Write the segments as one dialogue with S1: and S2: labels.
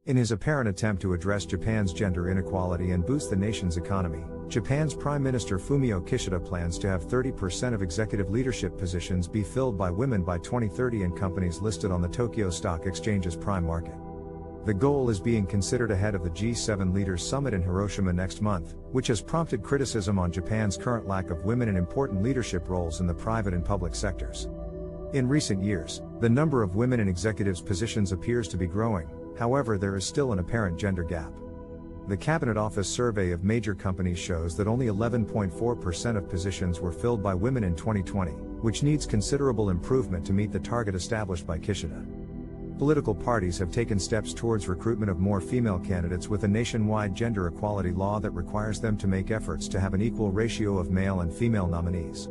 S1: In his apparent attempt to address Japan's gender inequality and boost the nation's economy, Japan's Prime Minister Fumio Kishida plans to have 30% of executive leadership positions be filled by women by 2030 in companies listed on the Tokyo Stock Exchange's prime market. The goal is being considered ahead of the G7 Leaders Summit in Hiroshima next month, which has prompted criticism on Japan's current lack of women in important leadership roles in the private and public sectors. In recent years, the number of women in executives' positions appears to be growing. However, there is still an apparent gender gap. The Cabinet Office survey of major companies shows that only 11.4% of positions were filled by women in 2020, which needs considerable improvement to meet the target established by Kishida. Political parties have taken steps towards recruitment of more female candidates with a nationwide gender equality law that requires them to make efforts to have an equal ratio of male and female nominees.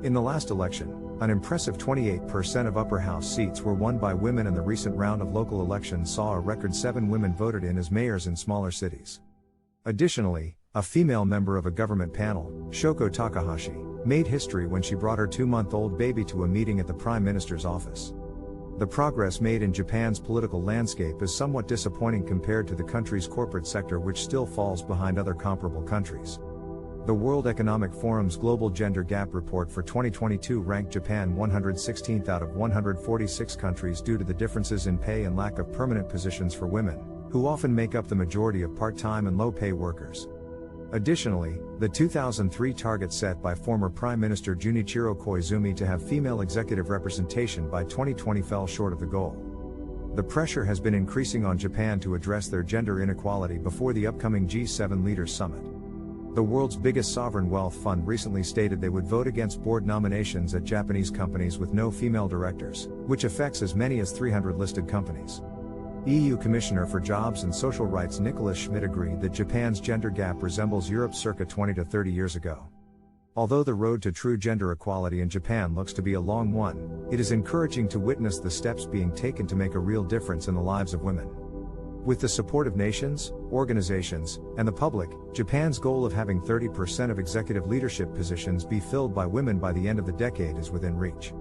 S1: In the last election, an impressive 28% of upper house seats were won by women, and the recent round of local elections saw a record 7 women voted in as mayors in smaller cities. Additionally, a female member of a government panel, Shoko Takahashi, made history when she brought her 2-month-old baby to a meeting at the Prime Minister's office. The progress made in Japan's political landscape is somewhat disappointing compared to the country's corporate sector, which still falls behind other comparable countries. The World Economic Forum's Global Gender Gap Report for 2022 ranked Japan 116th out of 146 countries due to the differences in pay and lack of permanent positions for women, who often make up the majority of part-time and low-pay workers. Additionally, the 2003 target set by former Prime Minister Junichiro Koizumi to have female executive representation by 2020 fell short of the goal. The pressure has been increasing on Japan to address their gender inequality before the upcoming G7 Leaders Summit. The world's biggest sovereign wealth fund recently stated they would vote against board nominations at Japanese companies with no female directors, which affects as many as 300 listed companies. EU Commissioner for Jobs and Social Rights Nicholas Schmidt agreed that Japan's gender gap resembles Europe's circa 20 to 30 years ago. Although the road to true gender equality in Japan looks to be a long one, it is encouraging to witness the steps being taken to make a real difference in the lives of women. With the support of nations, organizations, and the public, Japan's goal of having 30% of executive leadership positions be filled by women by the end of the decade is within reach.